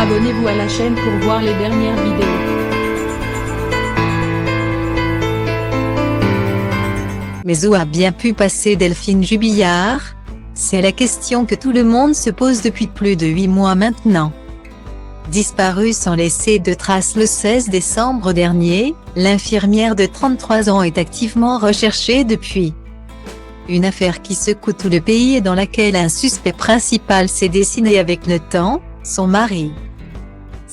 Abonnez-vous à la chaîne pour voir les dernières vidéos. Mais où a bien pu passer Delphine Jubillard? C'est la question que tout le monde se pose depuis plus de 8 mois maintenant. Disparue sans laisser de traces le 16 décembre dernier, l'infirmière de 33 ans est activement recherchée depuis. Une affaire qui secoue tout le pays et dans laquelle un suspect principal s'est dessiné avec le temps, son mari.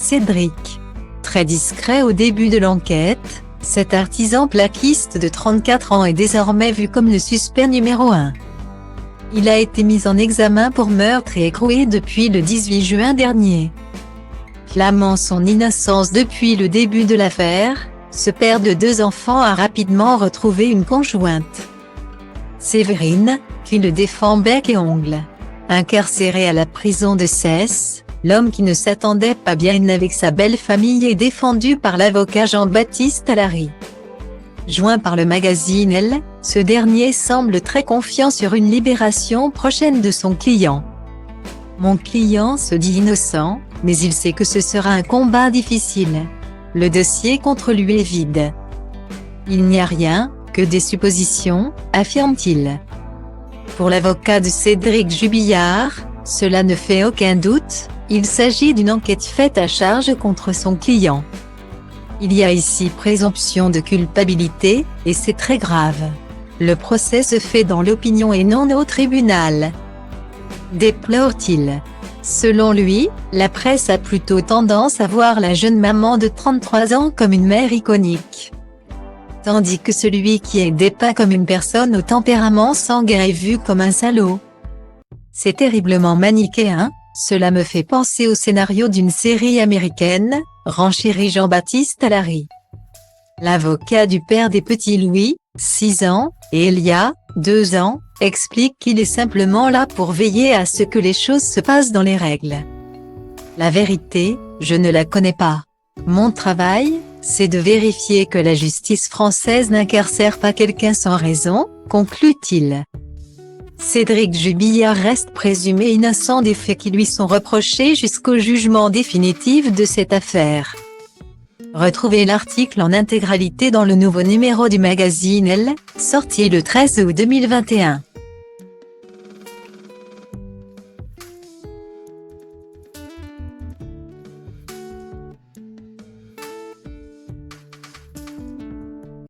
Cédric. Très discret au début de l'enquête, cet artisan plaquiste de 34 ans est désormais vu comme le suspect numéro 1. Il a été mis en examen pour meurtre et écroué depuis le 18 juin dernier. Clamant son innocence depuis le début de l'affaire, ce père de 2 enfants a rapidement retrouvé une conjointe. Séverine, qui le défend bec et ongles. Incarcéré à la prison de Cesse, l'homme qui ne s'attendait pas bien avec sa belle famille est défendu par l'avocat Jean-Baptiste Allary. Joint par le magazine Elle, ce dernier semble très confiant sur une libération prochaine de son client. Mon client se dit innocent, mais il sait que ce sera un combat difficile. Le dossier contre lui est vide. Il n'y a rien, que des suppositions, affirme-t-il. Pour l'avocat de Cédric Jubillard, cela ne fait aucun doute, il s'agit d'une enquête faite à charge contre son client. Il y a ici présomption de culpabilité, et c'est très grave. Le procès se fait dans l'opinion et non au tribunal. Déplore-t-il. Selon lui, la presse a plutôt tendance à voir la jeune maman de 33 ans comme une mère iconique. Tandis que celui qui est dépeint comme une personne au tempérament sanguin est vu comme un salaud. C'est terriblement manichéen, cela me fait penser au scénario d'une série américaine, renchérit Jean-Baptiste Allary. L'avocat du père des petits Louis, 6 ans, et Elia, 2 ans, explique qu'il est simplement là pour veiller à ce que les choses se passent dans les règles. La vérité, je ne la connais pas. Mon travail, c'est de vérifier que la justice française n'incarcère pas quelqu'un sans raison, conclut-il. Cédric Jubillard reste présumé innocent des faits qui lui sont reprochés jusqu'au jugement définitif de cette affaire. Retrouvez l'article en intégralité dans le nouveau numéro du magazine Elle, sorti le 13 août 2021.